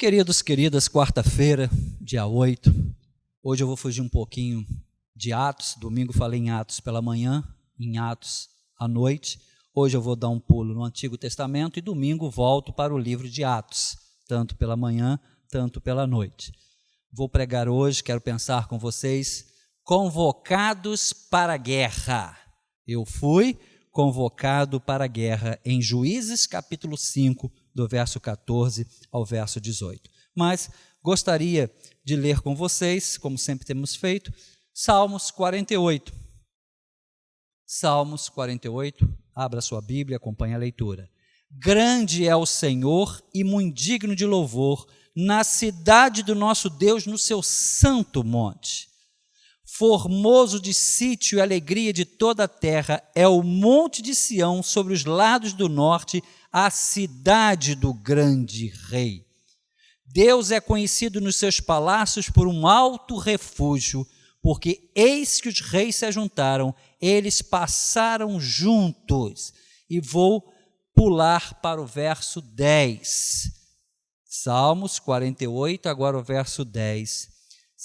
Queridos, queridas, quarta-feira, dia 8, hoje eu vou fugir um pouquinho de Atos. Domingo falei em Atos pela manhã, em Atos à noite. Hoje eu vou dar um pulo no Antigo Testamento e domingo volto para o livro de Atos, tanto pela manhã, tanto pela noite. Vou pregar hoje, quero pensar com vocês, convocados para a guerra. Eu fui convocado para a guerra em Juízes capítulo 5, do verso 14 ao verso 18. Mas gostaria de ler com vocês, como sempre temos feito, Salmos 48. Salmos 48, abra sua Bíblia, acompanhe a leitura. Grande é o Senhor e muito digno de louvor na cidade do nosso Deus, no seu santo monte. Formoso de sítio e alegria de toda a terra é o monte de Sião sobre os lados do norte, a cidade do grande rei. Deus é conhecido nos seus palácios por um alto refúgio, porque eis que os reis se ajuntaram, eles passaram juntos. E vou pular para o verso 10. Salmos 48, agora o verso 10.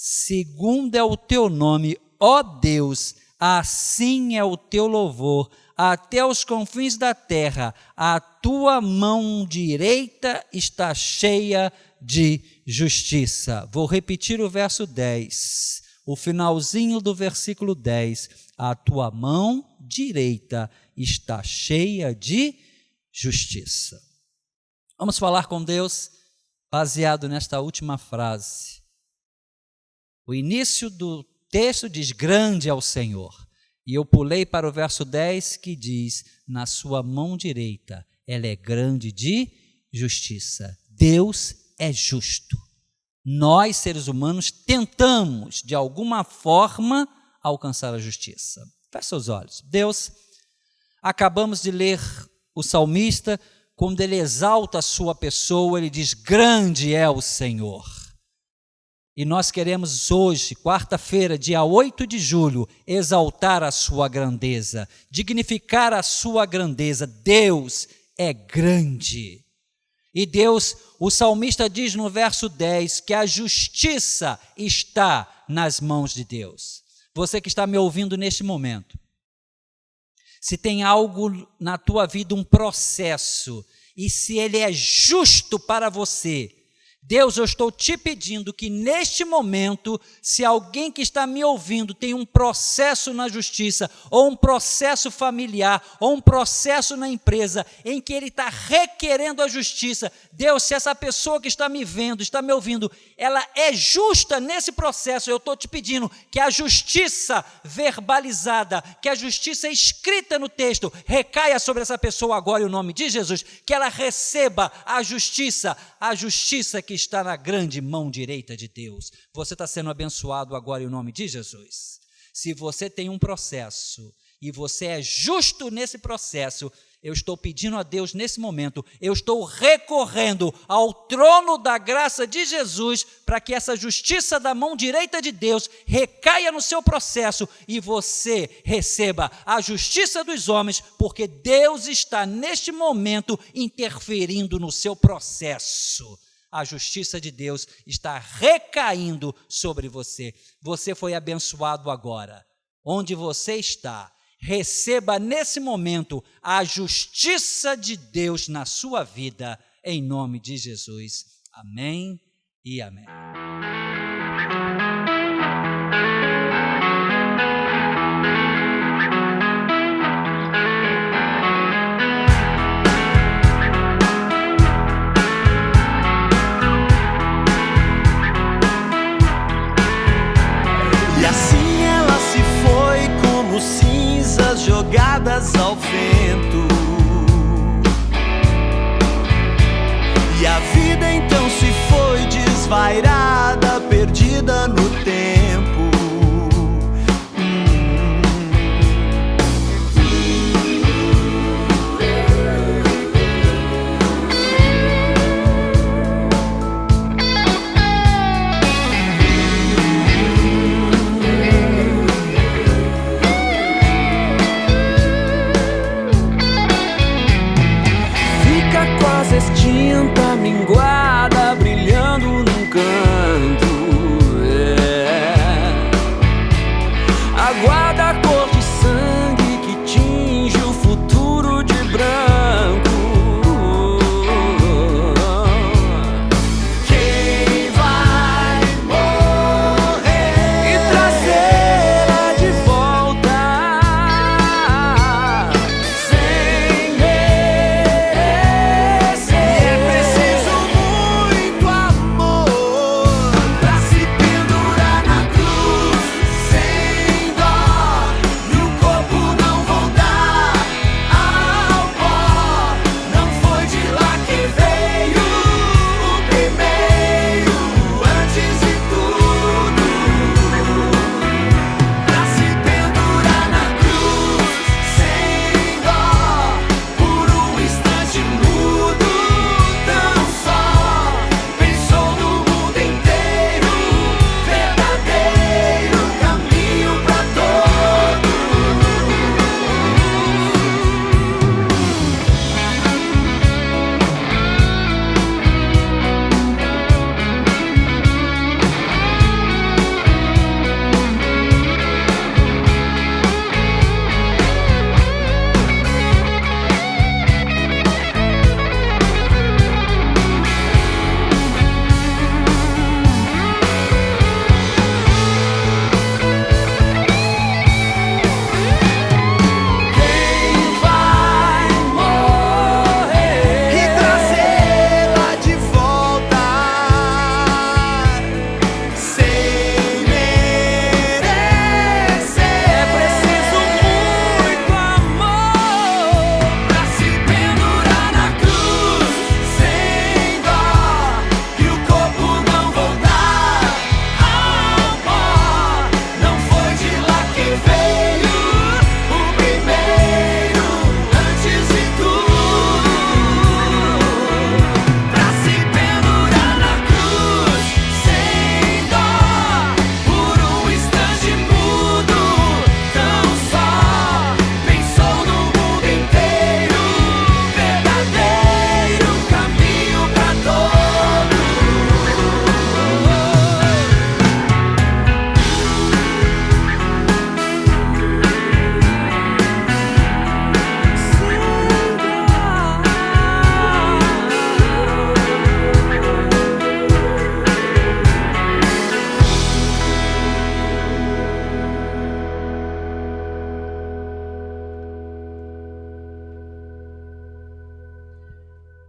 Segundo é o teu nome, ó Deus, assim é o teu louvor, até os confins da terra, a tua mão direita está cheia de justiça. Vou repetir o verso 10, o finalzinho do versículo 10, a tua mão direita está cheia de justiça. Vamos falar com Deus baseado nesta última frase. O início do texto diz, grande é o Senhor. E eu pulei para o verso 10 que diz, na sua mão direita, ela é grande de justiça. Deus é justo. Nós, seres humanos, tentamos, de alguma forma, alcançar a justiça. Feche seus olhos. Deus, acabamos de ler o salmista, quando ele exalta a sua pessoa, ele diz, grande é o Senhor. E nós queremos hoje, quarta-feira, dia 8 de julho, exaltar a sua grandeza, dignificar a sua grandeza. Deus é grande. E Deus, o salmista diz no verso 10, que a justiça está nas mãos de Deus. Você que está me ouvindo neste momento, se tem algo na tua vida, um processo, e se ele é justo para você, Deus, eu estou te pedindo que neste momento, se alguém que está me ouvindo tem um processo na justiça, ou um processo familiar, ou um processo na empresa, em que ele está requerendo a justiça, Deus, se essa pessoa que está me vendo, está me ouvindo, ela é justa nesse processo, eu estou te pedindo que a justiça verbalizada, que a justiça escrita no texto, recaia sobre essa pessoa agora em nome de Jesus, que ela receba a justiça que está na grande mão direita de Deus. Você está sendo abençoado agora em nome de Jesus. Se você tem um processo e você é justo nesse processo, eu estou pedindo a Deus nesse momento, eu estou recorrendo ao trono da graça de Jesus para que essa justiça da mão direita de Deus recaia no seu processo e você receba a justiça dos homens, porque Deus está neste momento interferindo no seu processo. A justiça de Deus está recaindo sobre você. Você foi abençoado agora. Onde você está, receba nesse momento a justiça de Deus na sua vida, em nome de Jesus. Amém e amém. Cinzas jogadas ao vento, e a vida então se foi desvairada, perdida no tempo. Extinta, minguada, brilhando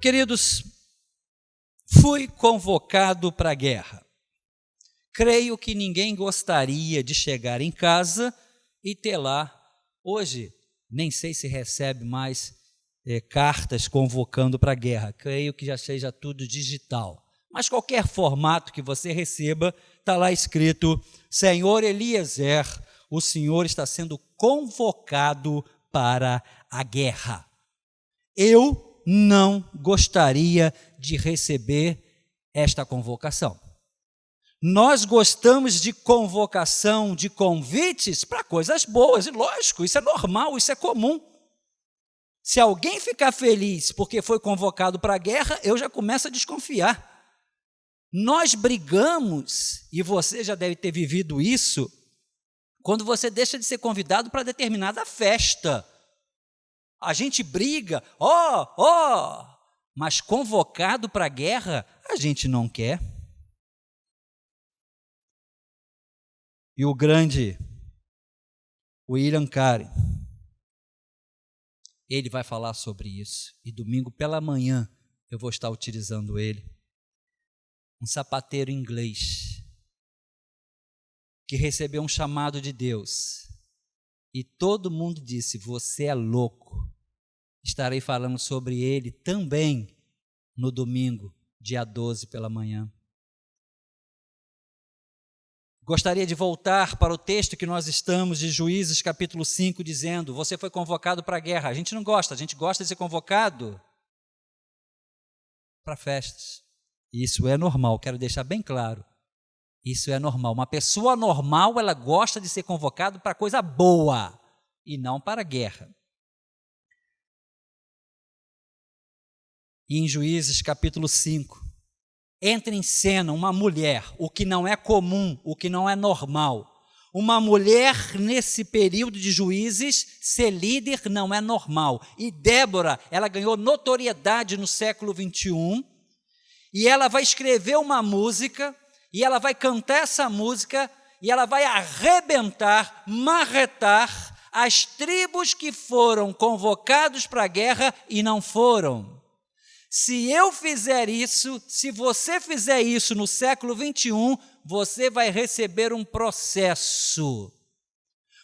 Queridos, fui convocado para a guerra. Creio que ninguém gostaria de chegar em casa e ter lá, hoje, nem sei se recebe mais cartas convocando para a guerra, creio que já seja tudo digital. Mas qualquer formato que você receba, está lá escrito: Senhor Eliezer, o senhor está sendo convocado para a guerra. Eu não gostaria de receber esta convocação. Nós gostamos de convocação, de convites para coisas boas, e lógico, isso é normal, isso é comum. Se alguém ficar feliz porque foi convocado para a guerra, eu já começo a desconfiar. Nós brigamos, e você já deve ter vivido isso, quando você deixa de ser convidado para determinada festa. A gente briga, mas convocado para a guerra, a gente não quer. E o grande William Carey, ele vai falar sobre isso. E domingo pela manhã eu vou estar utilizando ele. Um sapateiro inglês que recebeu um chamado de Deus. E todo mundo disse: você é louco. Estarei falando sobre ele também no domingo, dia 12 pela manhã. Gostaria de voltar para o texto que nós estamos, de Juízes capítulo 5, dizendo: você foi convocado para a guerra. A gente não gosta, a gente gosta de ser convocado para festas. Isso é normal, quero deixar bem claro. Isso é normal. Uma pessoa normal, ela gosta de ser convocada para coisa boa e não para a guerra. E em Juízes capítulo 5, entra em cena uma mulher, o que não é comum, o que não é normal. Uma mulher, nesse período de Juízes, ser líder não é normal. E Débora, ela ganhou notoriedade no século 21, e ela vai escrever uma música, e ela vai cantar essa música, e ela vai arrebentar, marretar as tribos que foram convocados para a guerra e não foram. Se eu fizer isso, se você fizer isso no século 21, você vai receber um processo.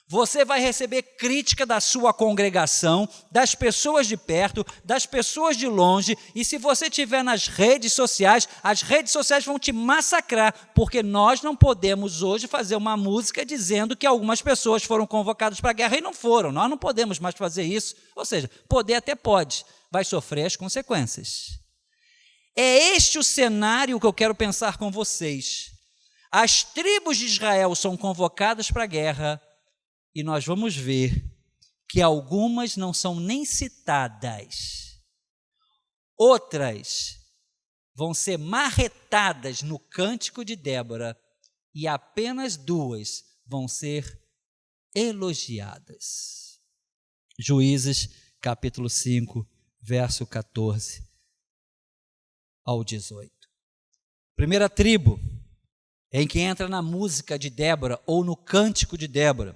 Você vai receber crítica da sua congregação, das pessoas de perto, das pessoas de longe, e se você estiver nas redes sociais, as redes sociais vão te massacrar, porque nós não podemos hoje fazer uma música dizendo que algumas pessoas foram convocadas para a guerra e não foram. Nós não podemos mais fazer isso. Ou seja, poder até pode, vai sofrer as consequências. É este o cenário que eu quero pensar com vocês. As tribos de Israel são convocadas para a guerra e nós vamos ver que algumas não são nem citadas. Outras vão ser marretadas no cântico de Débora e apenas 2 vão ser elogiadas. Juízes capítulo 5, verso 14 ao 18. Primeira tribo em que entra na música de Débora ou no cântico de Débora.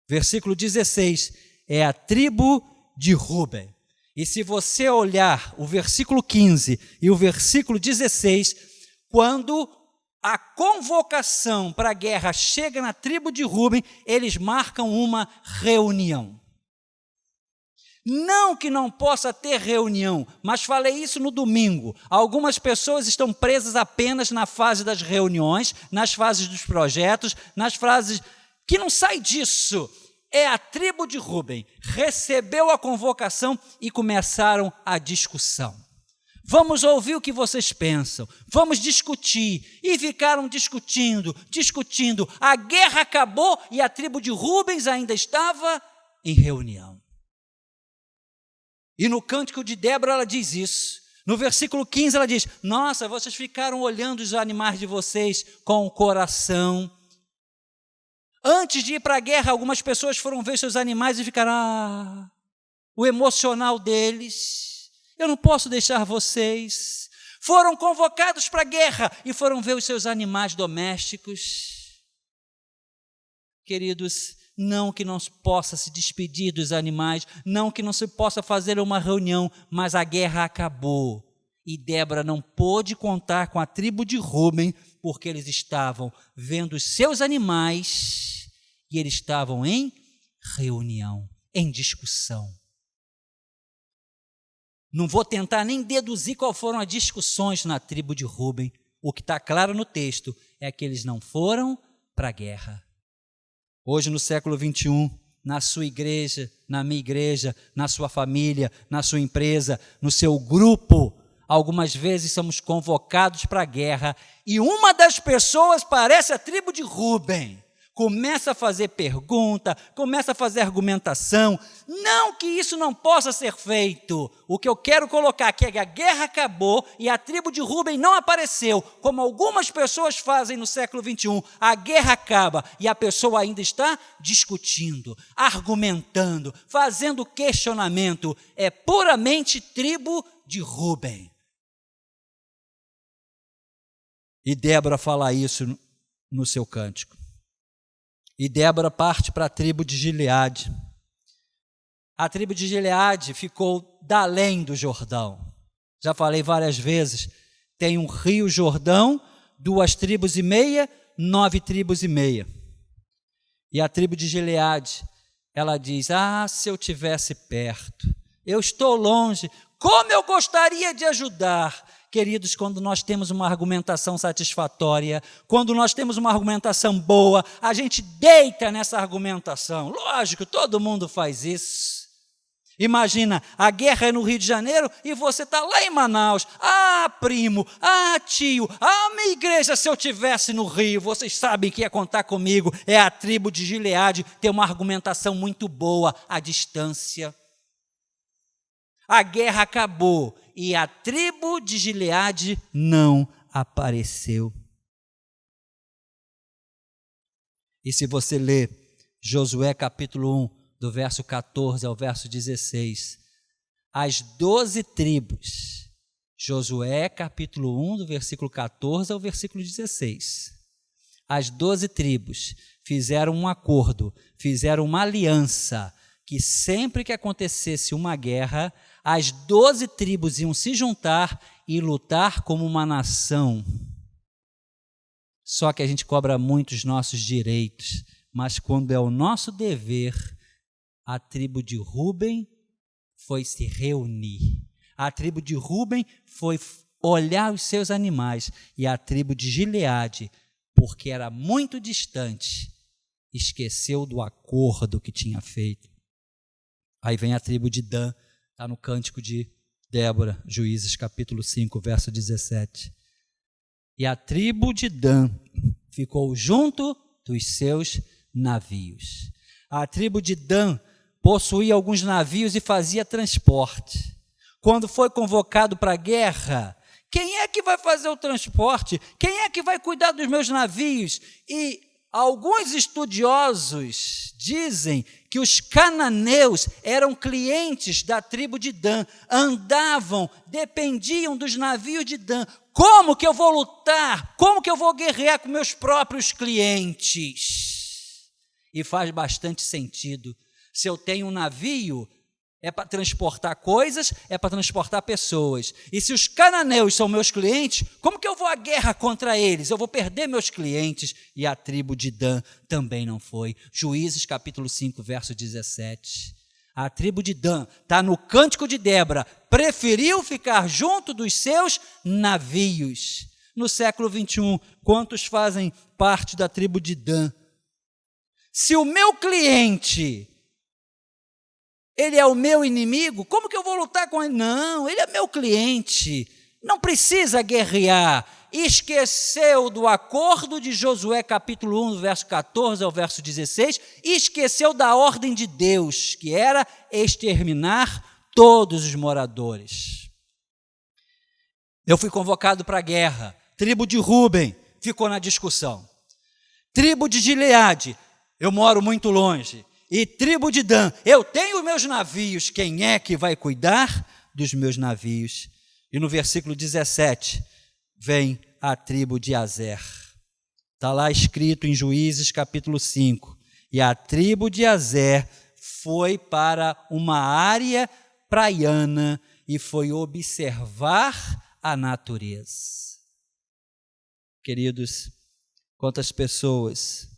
Versículo 16 é a tribo de Ruben. E se você olhar o versículo 15 e o versículo 16, quando a convocação para a guerra chega na tribo de Ruben, eles marcam uma reunião. Não que não possa ter reunião, mas falei isso no domingo. Algumas pessoas estão presas apenas na fase das reuniões, nas fases dos projetos, nas fases que não sai disso. É a tribo de Ruben, recebeu a convocação e começaram a discussão. Vamos ouvir o que vocês pensam, vamos discutir. E ficaram discutindo. A guerra acabou e a tribo de Rubens ainda estava em reunião. E no cântico de Débora ela diz isso. No versículo 15 ela diz: nossa, vocês ficaram olhando os animais de vocês com o coração. Antes de ir para a guerra, algumas pessoas foram ver seus animais e ficaram, o emocional deles, eu não posso deixar vocês. Foram convocados para a guerra e foram ver os seus animais domésticos. Queridos, não que não se possa se despedir dos animais, não que não se possa fazer uma reunião, mas a guerra acabou. E Débora não pôde contar com a tribo de Rúben, porque eles estavam vendo os seus animais e eles estavam em reunião, em discussão. Não vou tentar nem deduzir qual foram as discussões na tribo de Rúben. O que está claro no texto é que eles não foram para a guerra. Hoje, no século 21, na sua igreja, na minha igreja, na sua família, na sua empresa, no seu grupo, algumas vezes somos convocados para a guerra e uma das pessoas parece a tribo de Rúben. Começa a fazer pergunta, começa a fazer argumentação. Não que isso não possa ser feito. O que eu quero colocar aqui é que a guerra acabou e a tribo de Rúben não apareceu, como algumas pessoas fazem no século 21. A guerra acaba e a pessoa ainda está discutindo, argumentando, fazendo questionamento. É puramente tribo de Rúben. E Débora fala isso no seu cântico. E Débora parte para a tribo de Gileade. A tribo de Gileade ficou da além do Jordão. Já falei várias vezes, tem um rio Jordão, 2 tribos e meia, 9 tribos e meia. E a tribo de Gileade, ela diz, se eu tivesse perto, eu estou longe, como eu gostaria de ajudar. Queridos, quando nós temos uma argumentação satisfatória, quando nós temos uma argumentação boa, a gente deita nessa argumentação. Lógico, todo mundo faz isso. Imagina, a guerra é no Rio de Janeiro e você está lá em Manaus. Primo, tio, minha igreja, se eu estivesse no Rio, vocês sabem que ia contar comigo. É a tribo de Gileade, tem uma argumentação muito boa à distância. A guerra acabou e a tribo de Gileade não apareceu. E se você ler Josué capítulo 1, do verso 14 ao verso 16, as 12 tribos, Josué capítulo 1, do versículo 14 ao versículo 16, as 12 tribos fizeram um acordo, fizeram uma aliança, que sempre que acontecesse uma guerra, as 12 tribos iam se juntar e lutar como uma nação. Só que a gente cobra muito os nossos direitos, mas quando é o nosso dever, a tribo de Rúben foi se reunir. A tribo de Rúben foi olhar os seus animais, e a tribo de Gileade, porque era muito distante, esqueceu do acordo que tinha feito. Aí vem a tribo de Dan, está no cântico de Débora, Juízes capítulo 5, verso 17. E a tribo de Dan ficou junto dos seus navios. A tribo de Dan possuía alguns navios e fazia transporte. Quando foi convocado para a guerra, quem é que vai fazer o transporte? Quem é que vai cuidar dos meus navios? E alguns estudiosos dizem que os cananeus eram clientes da tribo de Dan, andavam, dependiam dos navios de Dan. Como que eu vou lutar? Como que eu vou guerrear com meus próprios clientes? E faz bastante sentido. Se eu tenho um navio, é para transportar coisas, é para transportar pessoas. E se os cananeus são meus clientes, como que eu vou à guerra contra eles? Eu vou perder meus clientes. E a tribo de Dan também não foi. Juízes capítulo 5, verso 17. A tribo de Dan está no cântico de Débora, preferiu ficar junto dos seus navios. No século 21, quantos fazem parte da tribo de Dan? Se o meu cliente, ele é o meu inimigo, como que eu vou lutar com ele? Não, ele é meu cliente, não precisa guerrear. Esqueceu do acordo de Josué capítulo 1, verso 14 ao verso 16, e esqueceu da ordem de Deus, que era exterminar todos os moradores. Eu fui convocado para a guerra, tribo de Rúben ficou na discussão, tribo de Gileade, eu moro muito longe, e tribo de Dan, eu tenho meus navios, quem é que vai cuidar dos meus navios? E no versículo 17, vem a tribo de Azer. Está lá escrito em Juízes capítulo 5. E a tribo de Azer foi para uma área praiana e foi observar a natureza. Queridos, quantas pessoas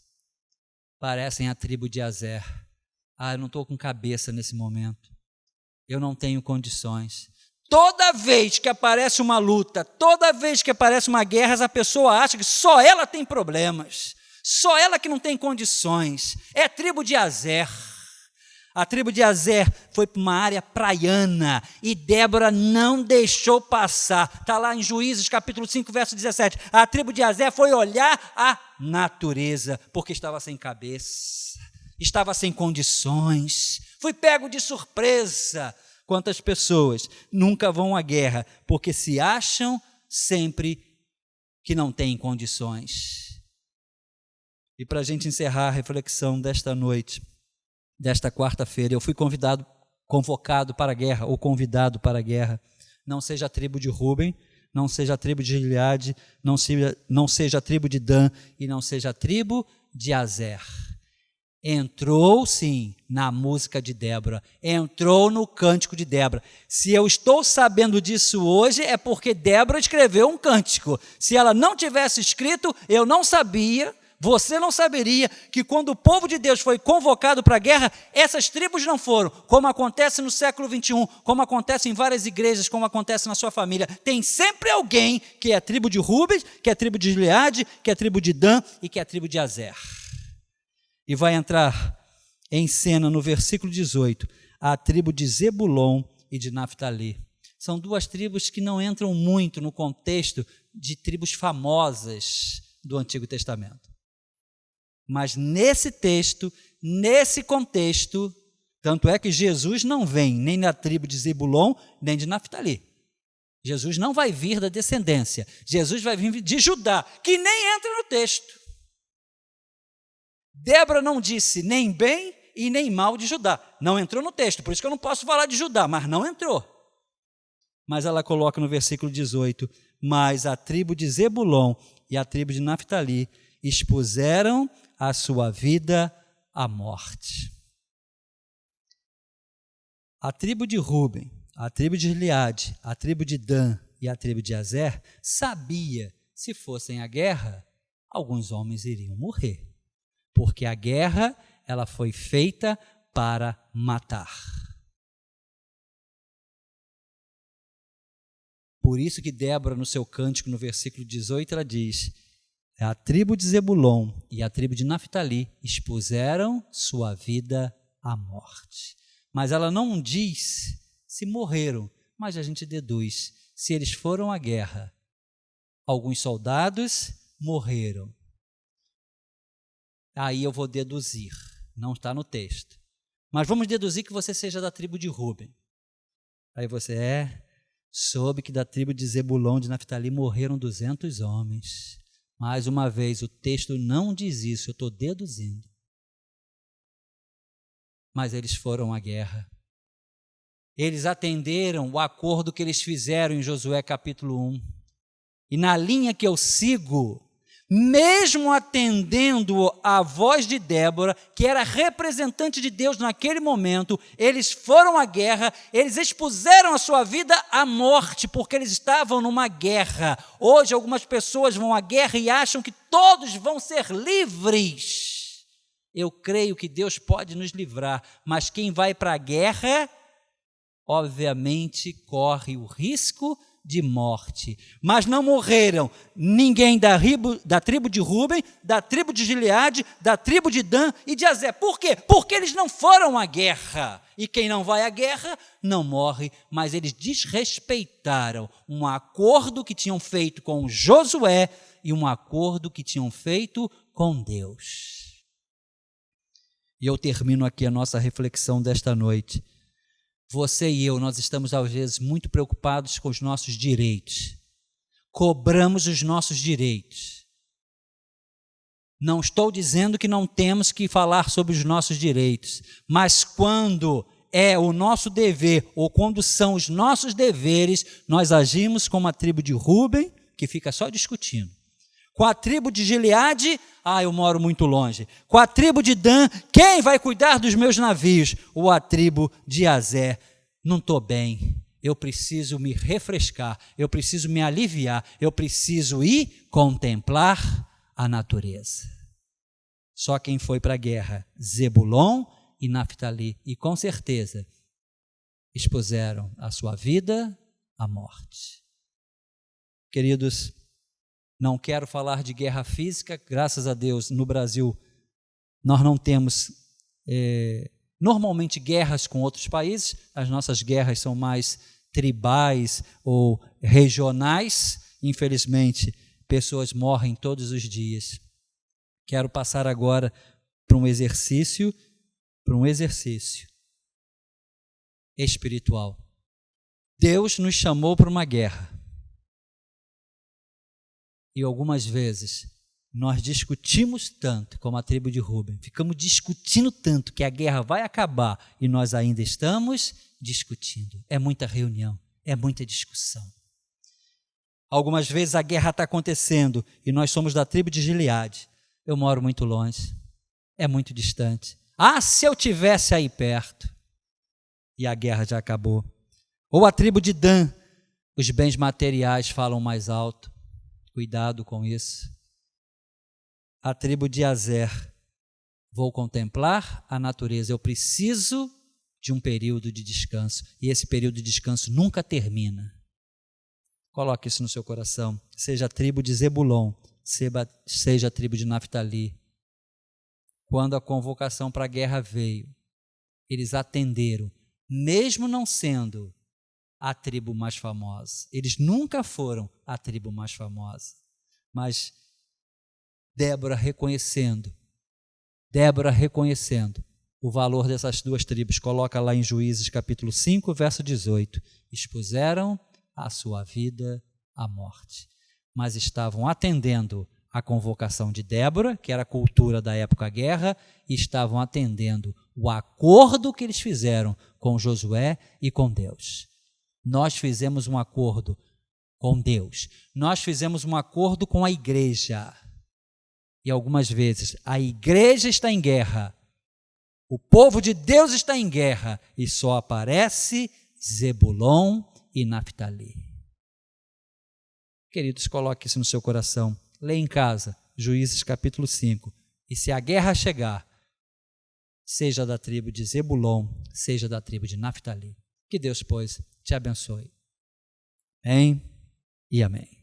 parecem a tribo de Azer? Eu não estou com cabeça nesse momento. Eu não tenho condições. Toda vez que aparece uma luta, toda vez que aparece uma guerra, essa pessoa acha que só ela tem problemas. Só ela que não tem condições. É a tribo de Azer. A tribo de Azer foi para uma área praiana e Débora não deixou passar. Está lá em Juízes, capítulo 5, verso 17. A tribo de Azer foi olhar a natureza, porque estava sem cabeça, estava sem condições, foi pego de surpresa. Quantas pessoas nunca vão à guerra, porque se acham sempre que não têm condições. E para a gente encerrar a reflexão desta noite, desta quarta-feira, eu fui convocado para a guerra, ou convidado para a guerra. Não seja a tribo de Ruben, não seja a tribo de Gileade, não seja a tribo de Dan, e não seja a tribo de Azer. Entrou, sim, na música de Débora, entrou no cântico de Débora. Se eu estou sabendo disso hoje, é porque Débora escreveu um cântico. Se ela não tivesse escrito, eu não sabia. Você não saberia que quando o povo de Deus foi convocado para a guerra, essas tribos não foram, como acontece no século 21, como acontece em várias igrejas, como acontece na sua família. Tem sempre alguém que é a tribo de Rubens, que é a tribo de Gileade, que é a tribo de Dan e que é a tribo de Azer. E vai entrar em cena no versículo 18, a tribo de Zebulon e de Naftali. São duas tribos que não entram muito no contexto de tribos famosas do Antigo Testamento. Mas nesse texto, nesse contexto, tanto é que Jesus não vem nem da tribo de Zebulon, nem de Naftali. Jesus não vai vir da descendência. Jesus vai vir de Judá, que nem entra no texto. Débora não disse nem bem e nem mal de Judá. Não entrou no texto, por isso que eu não posso falar de Judá, mas não entrou. Mas ela coloca no versículo 18, mas a tribo de Zebulon e a tribo de Naftali expuseram a sua vida à morte. A tribo de Ruben, a tribo de Gileade, a tribo de Dan e a tribo de Azer sabia, se fossem à guerra, alguns homens iriam morrer, porque a guerra ela foi feita para matar. Por isso que Débora, no seu cântico, no versículo 18, ela diz: a tribo de Zebulon e a tribo de Naftali expuseram sua vida à morte. Mas ela não diz se morreram, mas a gente deduz, se eles foram à guerra. Alguns soldados morreram. Aí eu vou deduzir, não está no texto. Mas vamos deduzir que você seja da tribo de Ruben. Aí você soube que da tribo de Zebulon, de Naftali, morreram 200 homens. Mais uma vez, o texto não diz isso, eu estou deduzindo. Mas eles foram à guerra. Eles atenderam o acordo que eles fizeram em Josué capítulo 1. E na linha que eu sigo, mesmo atendendo a voz de Débora, que era representante de Deus naquele momento, eles foram à guerra, eles expuseram a sua vida à morte, porque eles estavam numa guerra. Hoje algumas pessoas vão à guerra e acham que todos vão ser livres. Eu creio que Deus pode nos livrar, mas quem vai para a guerra, obviamente corre o risco de morte. Mas não morreram ninguém da tribo de Ruben, da tribo de Gileade, da tribo de Dan e de Azer. Por quê? Porque eles não foram à guerra. E quem não vai à guerra não morre, mas eles desrespeitaram um acordo que tinham feito com Josué e um acordo que tinham feito com Deus. E eu termino aqui a nossa reflexão desta noite. Você e eu, nós estamos às vezes muito preocupados com os nossos direitos. Cobramos os nossos direitos. Não estou dizendo que não temos que falar sobre os nossos direitos, mas quando é o nosso dever ou quando são os nossos deveres, nós agimos como a tribo de Ruben, que fica só discutindo. Com a tribo de Gileade, eu moro muito longe. Com a tribo de Dan, quem vai cuidar dos meus navios? Ou a tribo de Azer, não estou bem, eu preciso me refrescar, eu preciso me aliviar, eu preciso ir contemplar a natureza. Só quem foi para a guerra, Zebulon e Naftali, e com certeza expuseram a sua vida à morte. Queridos, não quero falar de guerra física, graças a Deus, no Brasil nós não temos normalmente guerras com outros países, as nossas guerras são mais tribais ou regionais, infelizmente pessoas morrem todos os dias. Quero passar agora para um exercício espiritual. Deus nos chamou para uma guerra. E algumas vezes nós discutimos tanto, como a tribo de Rúben, ficamos discutindo tanto que a guerra vai acabar e nós ainda estamos discutindo. É muita reunião, é muita discussão. Algumas vezes a guerra está acontecendo e nós somos da tribo de Gileade. Eu moro muito longe, é muito distante. Ah, se eu tivesse aí perto! E a guerra já acabou. Ou a tribo de Dan, os bens materiais falam mais alto. Cuidado com isso. A tribo de Azer, vou contemplar a natureza, eu preciso de um período de descanso, e esse período de descanso nunca termina. Coloque isso no seu coração, seja a tribo de Zebulon, seja a tribo de Naftali. Quando a convocação para a guerra veio, eles atenderam, mesmo não sendo a tribo mais famosa. Eles nunca foram a tribo mais famosa, mas Débora reconhecendo o valor dessas duas tribos, coloca lá em Juízes capítulo 5, verso 18, expuseram a sua vida à morte, mas estavam atendendo a convocação de Débora, que era a cultura da época da guerra, e estavam atendendo o acordo que eles fizeram com Josué e com Deus. Nós fizemos um acordo com Deus, nós fizemos um acordo com a igreja, e algumas vezes a igreja está em guerra, o povo de Deus está em guerra, e só aparece Zebulon e Naftali. Queridos, coloque isso no seu coração, leia em casa, Juízes capítulo 5, e se a guerra chegar, seja da tribo de Zebulon, seja da tribo de Naftali, que Deus, pois, te abençoe. Amém e amém.